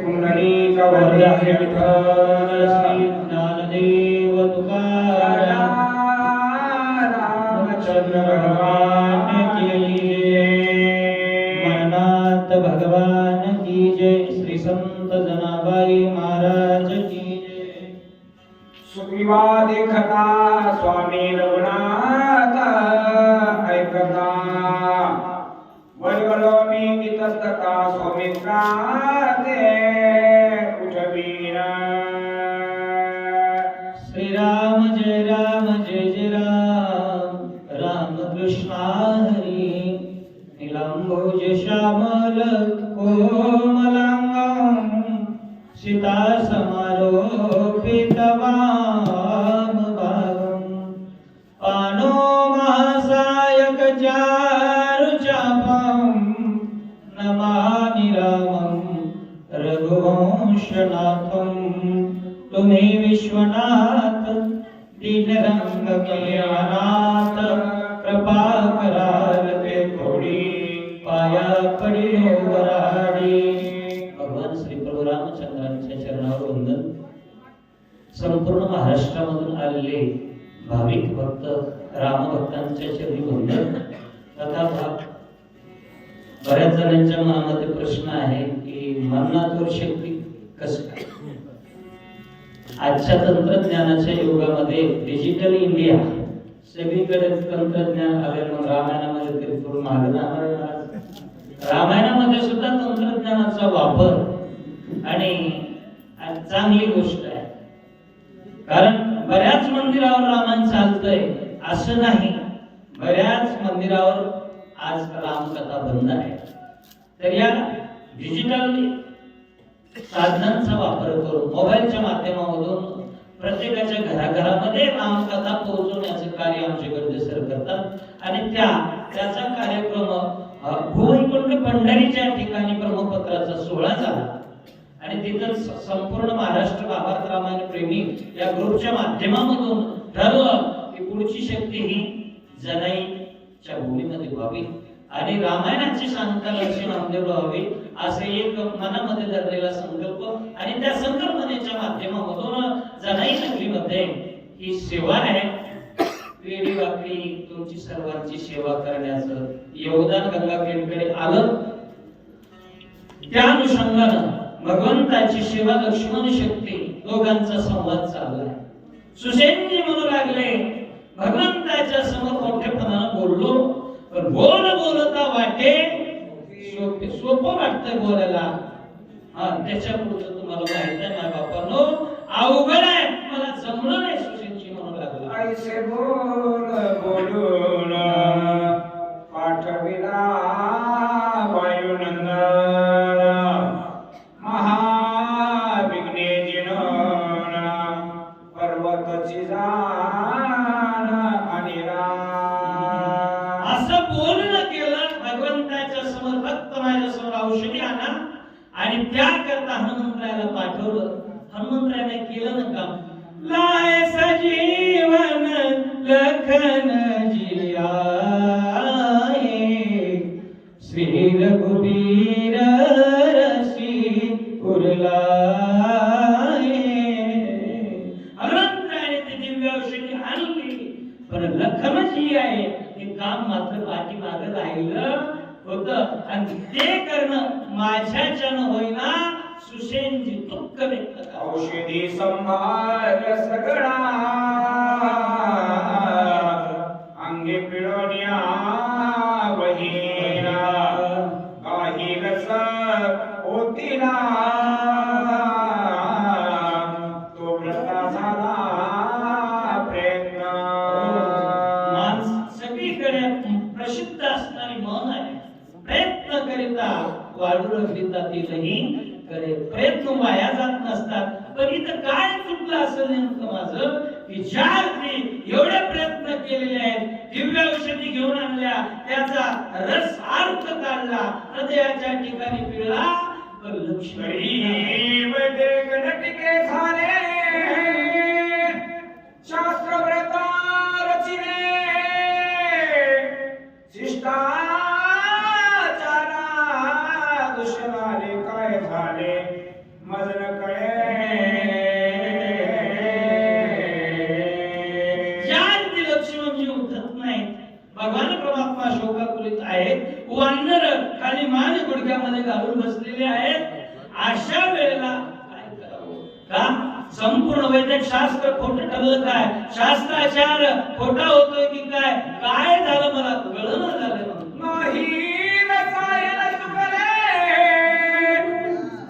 पुंडलिक वरद विठ्ठल श्री ज्ञानदेव तुकाराम रामचंद्र भगवान की जय। मरनाथ भगवान की जय। श्री संत जनाबाई महाराज की जय। सुग्रीवा देखता स्वामी रघुनाथ ऐकता वरवलोनी इतस्तता स्वामित्राते उठवीन। श्री राम जय जय राम राम कृष्ण हरी। नीलांबुज श्यामल कोमलांगं सीता समारोपित वाम भागं। पानो महासायक नमामि रामं रघुवंशनाथं। तुम्हें विश्वनाथ दीनरंग कल्याणाथ कृपा कराल के थोड़ी पाया पडी वराडी। भगवान श्री प्रभू रामचंद्रांच्या चरणावर वंदन। संपूर्ण महाराष्ट्रामधून आलेले भाविक भक्त रामभक्तांच्या चरणी वंदन तथा बऱ्याच जणांच्या मनामध्ये प्रश्न आहे की मरणातूर शक्ती कसं काय? आजच्या तंत्रज्ञानाच्या युगामध्ये डिजिटल इंडिया सगळीकडे तंत्रज्ञान आले, मग रामायणामध्ये तरी थोडं मागे जाणार। रामायणामध्ये सुद्धा तंत्रज्ञानाचा वापर आणि चांगली गोष्ट आहे, कारण बऱ्याच मंदिरावर रामायण चालतंय असं नाही। बऱ्याच मंदिरावर आज रामकथा बंद आहे, तर या डिजिटल साधनांचा वापर करून मोबाईलच्या माध्यमातून प्रत्येकाच्या घराघरामध्ये रामकथा पोहोचवण्याचे कार्य आमचे गरजेसर करतात। आणि त्याचा कार्यक्रम भूवैकुंठ पंढरीच्या ठिकाणी ब्रह्मपत्राचा सोहळा झाला आणि तिथं संपूर्ण महाराष्ट्र भागात रामायण प्रेमी या ग्रुपच्या माध्यमातून ठरवलं की पुढची शक्ती ही जनाईच्या भूमीमध्ये व्हावी आणि रामायणाची सांगता लक्ष्मी नामदेव व्हावी असे एक मनामध्ये धरलेला संकल्प। आणि त्या संकल्पनेच्या माध्यमातून जनाई नगरीमध्ये ही सेवा आहे, वेळी वाकडी तुमची सर्वांची सेवा करण्याचं योगदान गंगाखेडकडे आलं। त्या अनुषंगानं भगवंताची सेवा लक्ष्मण शक्ती दोघांचा संवाद चालू आहे। सुसेनजी म्हणू लागले भगवंताच्या समोर मोठेपणानं बोललो, पण बोलता वाटे सोपं वाटतंय बोलायला। त्याच्या पुढचं तुम्हाला माहित आहे माझ्या बापांनो अवघड आहे, मला जमलं नाही। सुसेनजी म्हणू लागला ऐसे बोलून पाठविला वायुनंदन महाविघ्नेजिन पर्वतची जाण अनिरा। असं बोलणं केलं भगवंताच्या समोर, फक्त माझ्या समोर औषधी आणा आणि त्याकरता हनुमंतरायाला पाठवलं। हनुमंतरायाने केलं ना काम। लाय सजीवन लखन जियाए श्री रघुबीर रसी उरलाए। हनुमंतरायाने ती दिव्य औषधी आणली, पण लखनजी आहे ते काम मात्र पाठीमागे राहिलं होतं आणि ते करणं माझ्याच्यानं होईना। सुसेनजी दुःख व्यक्त करा। औषधी संभार सगळा अंगे पिळवण्या वहिना काही रस होतीला तो व्रता झाला प्रयत्न। सगळीकडे प्रसिद्ध असणारी मन आहे, प्रयत्न करिता वाढू लागलीता ती नाही करे, प्रयत्न वाया जात नसतात। पण इथं काय चुकलं असं नेमकं माझं की ज्या एवढे प्रयत्न केलेले आहेत, दिव्य औषधी घेऊन आणल्या, त्याचा रस अर्थ काढला, हृदयाच्या ठिकाणी पिळला, पण लक्ष्मी गणटिके झाले शास्त्र व्रता रचिले शिष्टाचारा दूषणाले झाले मज न कळे ज्यांची लक्ष्मणजी उठत नाही भगवान परमात्मा शोकाकुलित आहेत वानर खाली मान गुडघ्यामध्ये घालून बसलेले आहेत अशा वेळेला काय करावं का संपूर्ण वैदिक शास्त्र खोटं ठरलं काय शास्त्राचार खोटा होतोय की काय काय झालं मला कळलं झालं नाही रसायन चुकले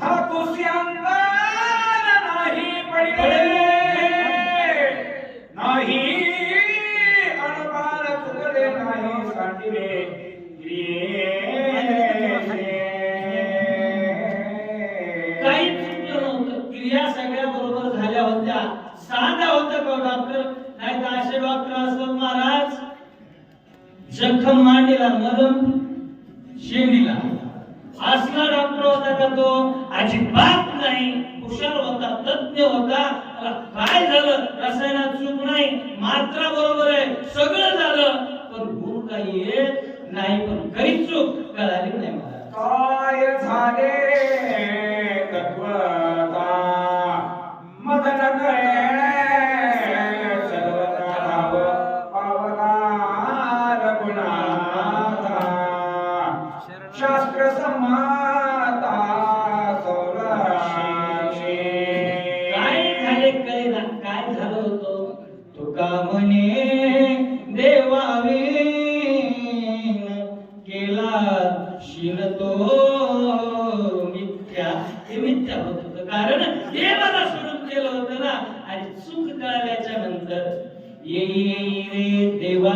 धातुसी अंगान नाही पडले नाही अणुबाण चुकले नाही सांडिले काही चुकलं नव्हतं क्रिया सगळ्या बरोबर झाल्या होत्या साध्या होत्या का डॉक्टर नाही तर असे डॉक्टर असतात महाराज जखम मांडीला मरम शेंडीला असला डॉक्टर होता का तो अजिबात नाही हुशार होता तज्ञ होता काय झालं रसायनात चूक नाही मात्रा बरोबर आहे सगळं झालं पण गुण काही येत नाही पण काही चूक कळाली नाही मला काय झाले तत्वता मदन कळे सर्वता धाव पावकार गुणाता शास्त्र समाता सौराशी काय झाले कळेना काय झालं होतं तुका म्हणे देवावीन केला शीन तो मिथ्या हे मिथ्या होत होतं कारण देवाला सोडून केलं होतं ना आणि चूक कळल्याच्या नंतर येई रे देवा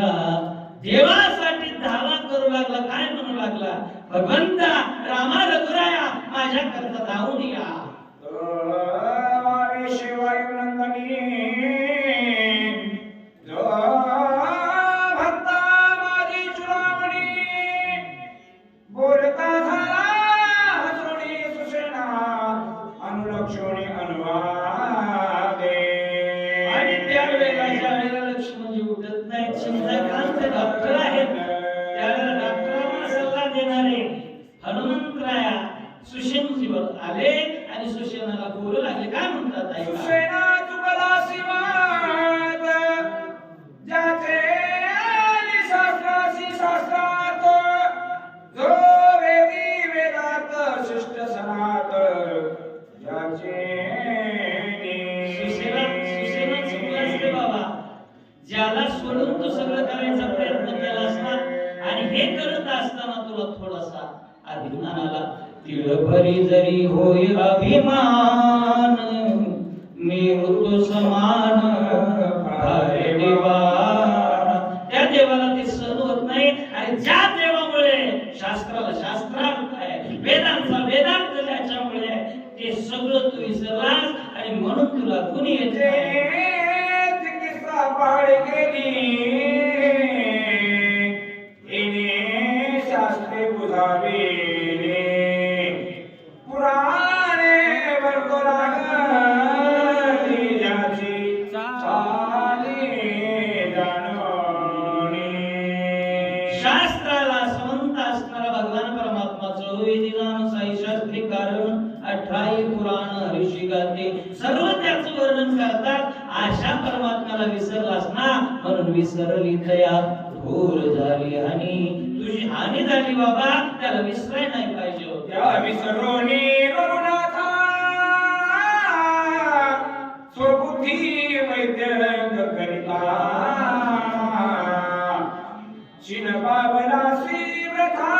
देवासाठी धावा करू लागला काय म्हणू लागला भगवंता रामा रघुराया माझ्या करता धावून या शिवायुनंदनी भक्ता माझी चुरामणी बोलता झाला हसुणी सुषेणा अनुलक्षणी अनुवादे आणि त्यावेळेला ज्यावेळेला लक्ष्मणजी उठत नाही चिंताक्रांत डॉक्टर आहेत त्यावेळेला डॉक्टरांना सल्ला देणारे हनुमंतराया सुषेणजीवर आले आणि सुषेणाला बोलू लागले काय म्हणतात ऐका सुषेणा चुकला सीमात ज्याचे आली शास्त्रासी शास्त्रात जो वेदी वेदात शिष्ट सनात ज्याचे सुषेणा चुकलास रे बाबा ज्याला सोडून तू सगळं करायचा प्रयत्न केलास ना आणि हे करत असताना तुला थोडासा अभिमान आला तिळभरी जरी होय अभिमान मी होतो समान भारे देवा त्या देवाला ते सहन होत नाही आणि ज्या देवामुळे शास्त्राला शास्त्रार्थ आहे वेदांचा वेदांत ज्याच्यामुळे ते सगळं तू विसरलास आणि म्हणून तुला कुणी येते चिकित्सा पाड गेली इने शास्त्रे बुधावे शास्त्राला समंत असणारा भगवान परमात्माचं वेदिनाम साई शास्त्री कारण 18 पुराण ऋषी गाते सर्व त्याचं वर्णन करतात अशा परमात्म्याला विसरलास ना म्हणून विसरली दया घोर झाली आणि तुझी हानी झाली बाबा त्याला विसराय नाही पाहिजे त्या विसरोनी रघुनाथा स्वबुद्धी वैद्य करिता शिन बाबरासी व्रथा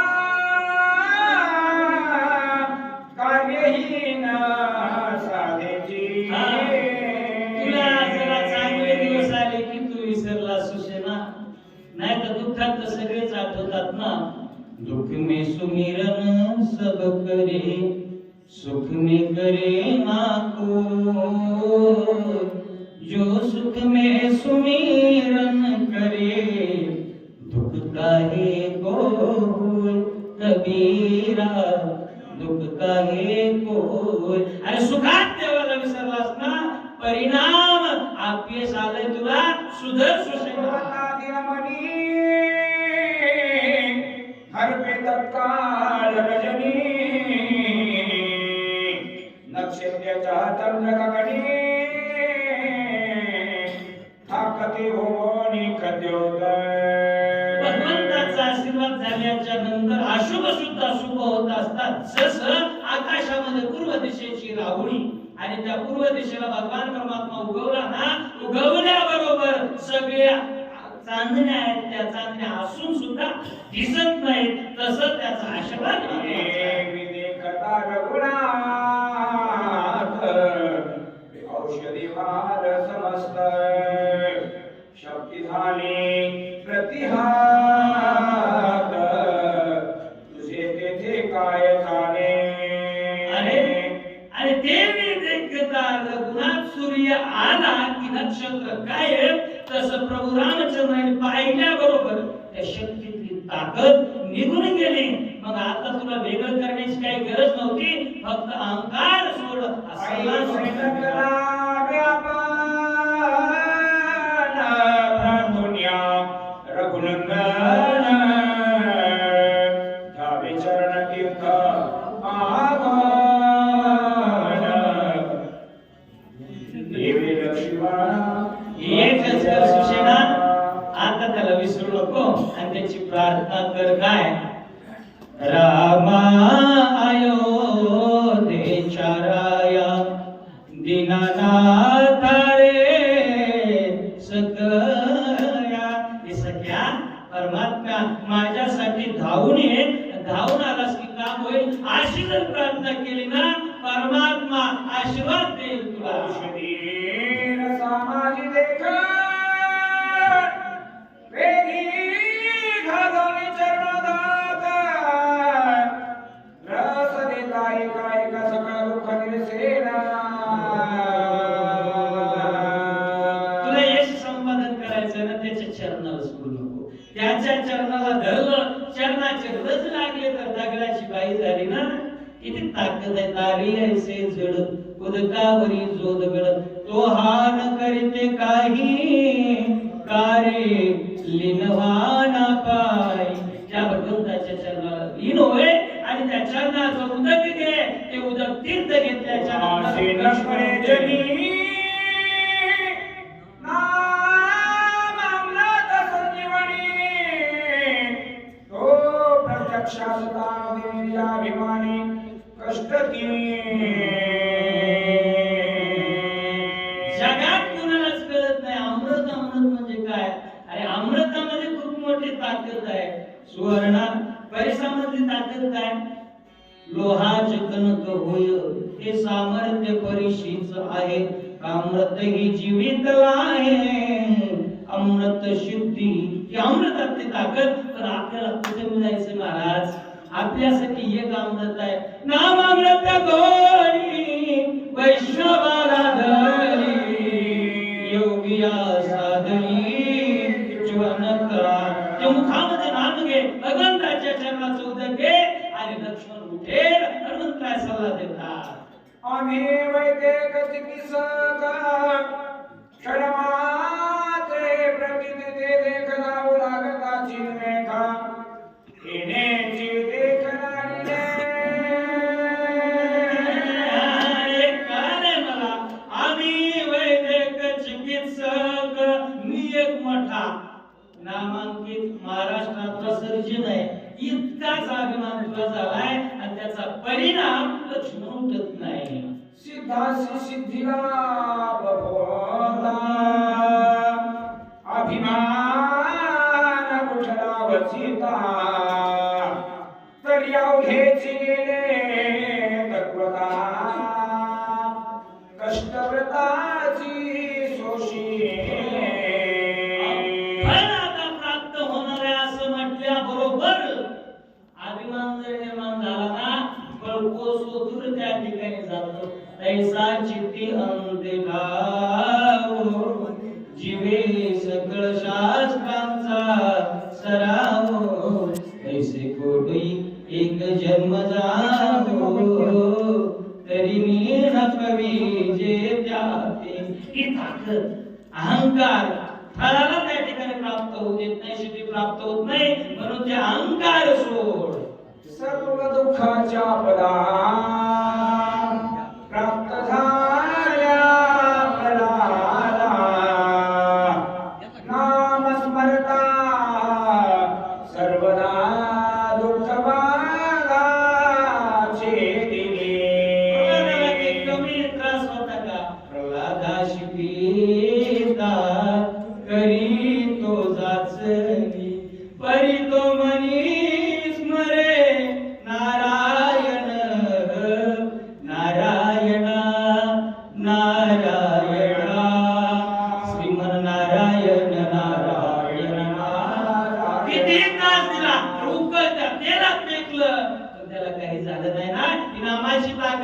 कार्यहीन साधेची तुला जरा चांगले दिवस आले की तू विसरला सुषेणा नाही तर दुःखात तर सगळेच आठवतात ना दुख में सुमिरन सब करे सुख में करे ना को जो सुख में सुमिरन करे दुख काहे को कबीरा दुख काहे को अरे सुखात देवाला विसरलास ना परिणाम आपयश आलंय तुला सुधर सुषेणा मनी, 'हर पे तत्काल रजनी नक्षत्याच्या चंद्रगगनी ठाकते होनी भगवंताचा आशीर्वाद झाल्याच्या नंतर अशुभ सुद्धा शुभ होत असतात. जसं आकाशामध्ये पूर्व दिशेची राहुणी आणि त्या पूर्व दिशेला भगवान परमात्मा उगवला ना, उगवल्याबरोबर सगळ्या चांदण्या आहेत, त्या चांदण्या असून सुद्धा दिसत नाहीत. तसं त्याचा आशीर्वाद औषधी भार समस्त शक्ती झाली प्रतिहात तुझे तेथे काय झाले. आणि देवी देखता रघुनाथ सूर्य आला की नक्षत्र गायब. तसं प्रभू रामचंद्राने पाहिल्याबरोबर त्या शक्तीतली ताकद निघून गेली. मग आता तुला वेगळं करण्याची काही गरज नव्हती, फक्त अहंकार सोड. आता त्याला विसरू नको आणि त्याची प्रार्थना कर. काय रामा अयोध्येच्या राया दीनानाथ रे सखया. हे सख्या परमात्मा माझ्यासाठी धावून ये. धावून आलास की काम होईल. अशी जर प्रार्थना केली ना, परमात्मा आशीर्वाद देईल तुला. समाजी देख वेगी घालून चरणदात रस देता एका सगळं दुःख निरसेना. तुला यश संपादन करायचं ना, त्याच्या चरणाला सोडू नको. त्याच्या चरणाला धरलं, चरणाचे रज लागले तर दगडाची बाई झाली ना. किती ताकद आहे. तारी ऐसे जड उदकावरी जो दगड तो हान करते काही कार्य लिनवाना पाय. त्या भगवंताच्या चरणाला लीन होय आणि त्या चरणाचं उदक घे. ते उदक तीर्थ घेतल्याच्या अभिमानी कष्ट जगात कुणालाच कळत नाही अमृत. अमृत म्हणजे काय? अरे अमृतामध्ये खूप मोठी ताकद आहे. सुवर्ण परिसामधली ताकद काय? लोहाचे कणक होय हे सामर्थ्य परिशीच आहे. अमृत ही जीवित आहे. अमृत शुद्धी ही अमृतातली ताकद. पण आपल्याला कुठे मिळायचं महाराज? आपल्यासाठी एक अमृत आहे. नाम अमृत गोडी वैष्णवाला धरी योगिया साधनी जीवन करा. ते मुखामध्ये नाम घे, भगवंताच्या चरणाचं उदक घे आणि लक्ष्मण उठेल. म्हणून काय सल्ला देतात? आम्ही वैदिक चिकित्सक क्षणमात्रे प्रतिदिते देखनाऊ लागताची मेघा येण्याची देखणारी मला. आम्ही वैदिक चिकित्सक. मी एक मोठा नामांकित महाराष्ट्रातला सर्जन आहे. इतकाच अभिमान तुला झालाय आणि त्याचा परिणाम लक्ष्मण उठत नाही. सिद्धासी सिद्धीला बभोता अभिमान उठला वचिता तर यावघेची गेले तत्वता कष्टव्रताची सोशी. आता प्राप्त होणार आहे असं म्हटल्याबरोबर अभिमान जर निर्माण झाला ना, कोसो दूर त्या ठिकाणी जातो. ऐसा चित्ती अंते भाव जीवे सकळ शास्त्रांचा सराव. ऐसे कोटी एक जन्म जावो तरी मी न कवी जे त्याते. ही ताकद अहंकार फळाला त्या ठिकाणी प्राप्त होऊ देत नाही, सिद्धी प्राप्त होत नाही. म्हणून ते अहंकार सोड. सर्व दुःखाच्या पदा प्राप्त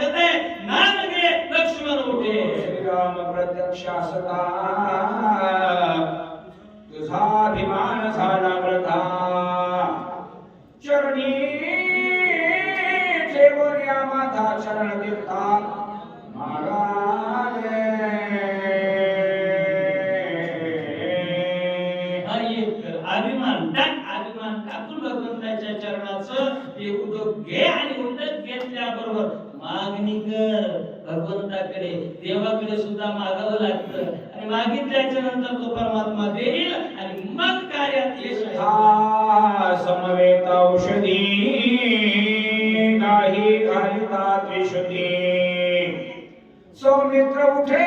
सांगत आहे, नाम घे लक्ष्मण उठे. श्रीराम प्रत्यक्ष असता तुझा अभिमान झाला वृथा. चरणी ठेवून या माता चरण तीर्था मागावे. अभिमान टाकून भगवंताच्या चरणाचं हे उदक घे आणि उदक घेतल्याबरोबर मागणी कर भगवंताकडे. देवाकडे सुद्धा मागावं लागतं आणि मागितल्याच्या नंतर तो परमात्मा देईल आणि मग कार्यात यश आहे. समवेत औषधी नाही घालिता त्रिशुती. सौमित्र उठे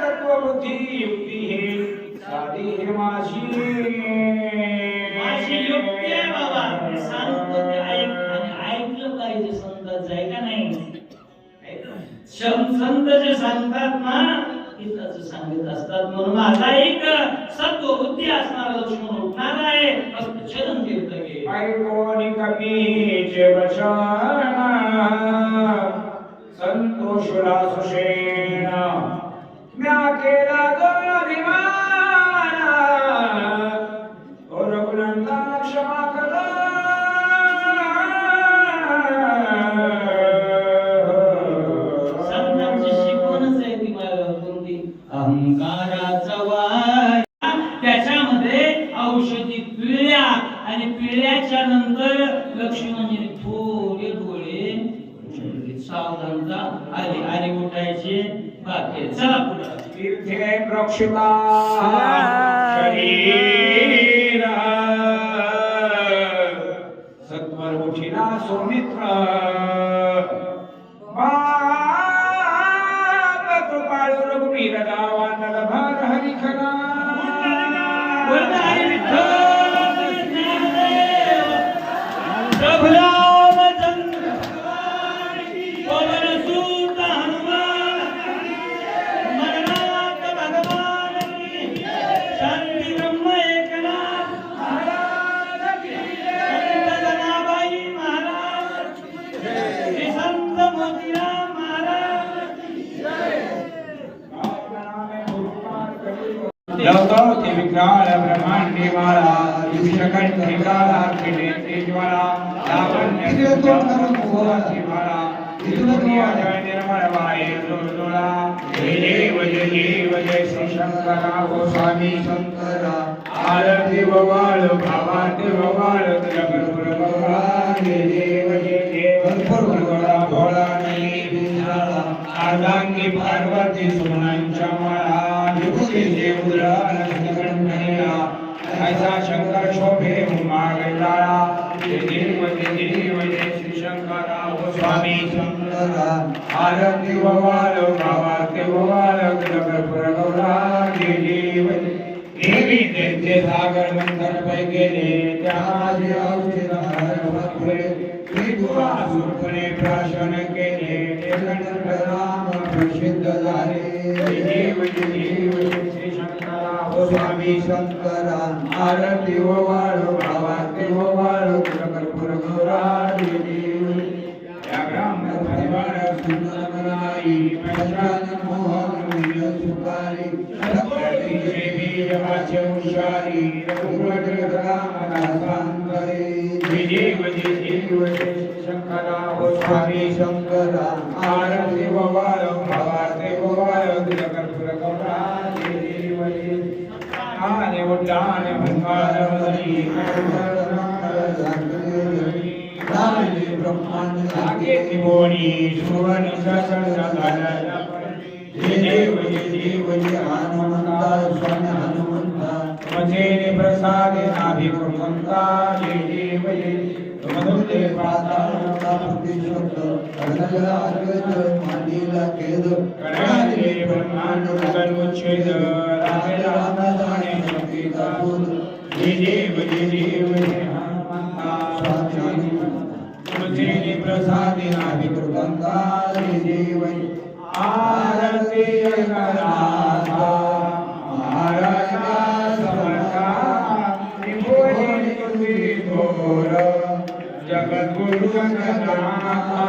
तत्वबुद्धी युक्ती हे साधी हे माझी युक्ती आहे बाबा. सांगतो ते ऐक आणि ऐकलं पाहिजे. संतांचं आहे का नाही? संत जे सांगतात ना हिताचं सांगत असतात. म्हणून माझा एक सत्वबुद्धी असणारा लक्ष्मण उठणार आहे. फक्त चरण तीर्थ घे. ऐकोनी कपीचे वचन संतोषुला सुषेण. म्या केला जो अभिमान तो रघुनंदन क्षमा करा. संतांची शिकवणच आहे ती कोणती? अहंकाराचा वाय. त्याच्यामध्ये औषधी पिळ्या आणि पिळ्याच्या नंतर लक्ष्मणजीने थोडे डोळे सावधानता आली आणि उठायचे बाकी. चला पुढे. तीर्थे प्रोक्षिता शरीर सत्वर उठिला सौमित्र. बाप कृपाळू रघुवीर गावा नलभार हरिखना. हरी विठ्ठल ज्ञानदेव प्रभु रामचंद्र पवन सुत हनुमान मरणात भगवान की शांती ब्रह्म एकनाथ संत जनाबाई महाराज श्री संत मोतीराम महाराज. लवकवती विक्राल ब्रह्मांडी माला विषकंठ निकाला त्रिनेत्री ज्वाला लावण्य सुवासी माला विष्णुप्रिया जय निर्मल वाये जोडोला. जय देव जय देव जय श्री शंकरा हो स्वामी शंकरा. आरती भवाळ भावाती भवाळ तुझ्या भगवा. जय देव जय देव भगवा भोळा नाही बिंदाळा. अर्धांगी पार्वती सोनांच्या माळा विभूती देवुला नंदकंठनीला. ऐसा शंकर शोभे मागलाळा. जय देव जय श्री शंकरा हो स्वामी शंकरा. आरती भवाळ भावाती भवाळ तुझ्या भगवा. जय देव देवी दैत्य सागर मंथन पै गेले त्या माझे औषध हरवले. विधुरासुरपणे प्राशन केले ते गणेश राम प्रसिद्ध झाले. जय देव श्री शंकरा हो स्वामी शंकरा. आरती ओवाळो भावाती ओवाळो कर्पूर गौरा. जय देव या ब्राह्मण परिवार सुंदर मनाई प्रशान मोहन विजय सुकारी. वाचे हुशारी रघुवर रामदासांकरे. जय देव जय शंकरा हो स्वामी शंकरा. आरती भवाळ भावाती भवाळ तुझ्या कर्पूर गौरा. जय देव आने उड्डाण भंगार वदनी ब्रह्मांड लागे त्रिभुवनी सुवर्ण सहस्र. जय देव जय हनुमंता स्वामी हनुमंता. मजेने प्रसादे नाभिकृमंता. जय देव मधुते पाताळा प्रतिशब्द अग्नजला अर्घ्य मांडीला खेद. कणादिले ब्रह्मांड उच्छेद रामेला जाणे शक्तीचा बोध. जय देव हनुमंता स्वामी हनुमंता. मजेने प्रसादे नाभिकृमंता. जय देव आरती करा महाराजा समर्था. त्रिभुवनी थोर जगद्गुरु जगन्नाथा.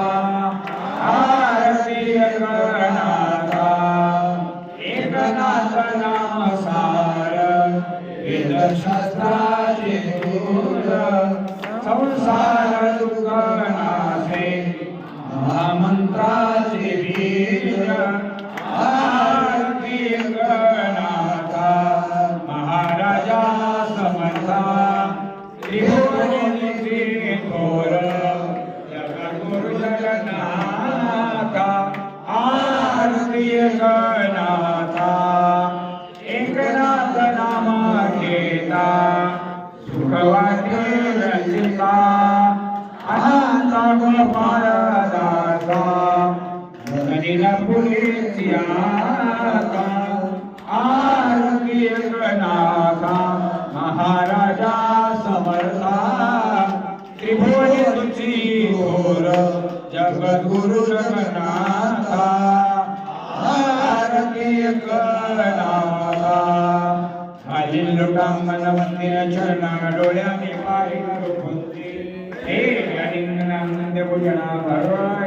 मंत्राचे बीज आरती गणाता महाराजा समर्था त्रिभुवनीचे थोर जगद्गुरु जगन्नाथा आरती गणाता एकनाथ नामा घेता सुख वाटे रचिता अनंता गोपाळदासा गगनीला पुढेची आता आरती एकनाथा महाराजा समर्था त्रिभुवनी तुझी थोर जगद्गुरु जगन्नाथा आरती एकनाथा खालील लोटांगण मंदिर चरणा डोळ्याने पाहिला रूपंती हे आनंद भोजना भरवाय